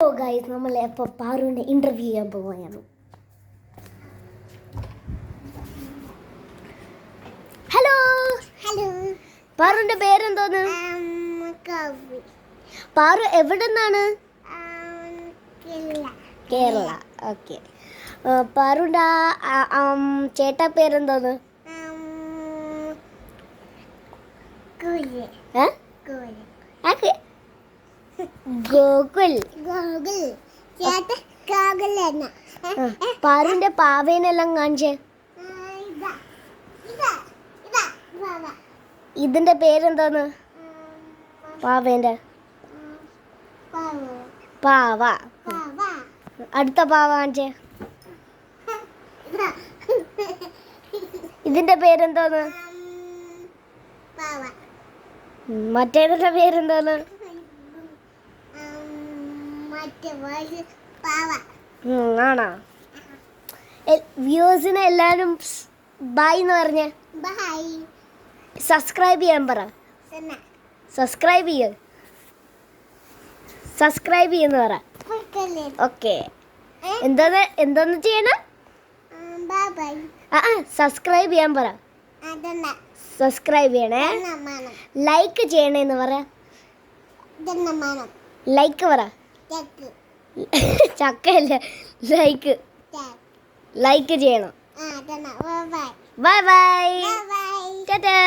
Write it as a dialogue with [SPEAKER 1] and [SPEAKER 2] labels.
[SPEAKER 1] Hello guys, നമ്മൾ ഇപ്പോൾ പാറുവിൻ്റെ interview ചെയ്യാൻ പോവുകയാണ്. ഹലോ
[SPEAKER 2] ഹലോ,
[SPEAKER 1] പാറുവിൻ്റെ പേരെന്തോന്ന്? പാറു എവിടെ നിന്നാണ്? കേരള. ഓക്കെ. പാറുവിൻ്റെ ചേട്ടാ പേരെന്തോന്ന്? ഗോകുൽ. പാറുവിൻ്റെ പാവേനെല്ലാം കാണിച്ചേ. ഇതിന്റെ പേരെന്തോന്ന്? പാവേന്റെ പാവ. അടുത്ത പാവ കാണിച്ചേ. ഇതിന്റെ പേരെന്തോന്ന്? മറ്റേതിന്റെ പേരെന്തോന്ന്? ആണോ? വ്യൂസിനെ എല്ലാരും ബൈ എന്ന് പറഞ്ഞ. സബ്സ്ക്രൈബ് ചെയ്യാൻ പറ. സബ്സ്ക്രൈബ് ചെയ്യുന്ന പറ. ഓക്കെ. എന്തോന്ന് ചെയ്യണം? സബ്സ്ക്രൈബ് ചെയ്യാൻ പറ. സബ്സ്ക്രൈബ് ചെയ്യണേ. ലൈക്ക് ചെയ്യണേന്ന് പറ. ലൈക്ക് പറ. ചക്കയല്ല, ലൈക്ക് ചെയ്യണം. Bye bye. ടാറ്റാ.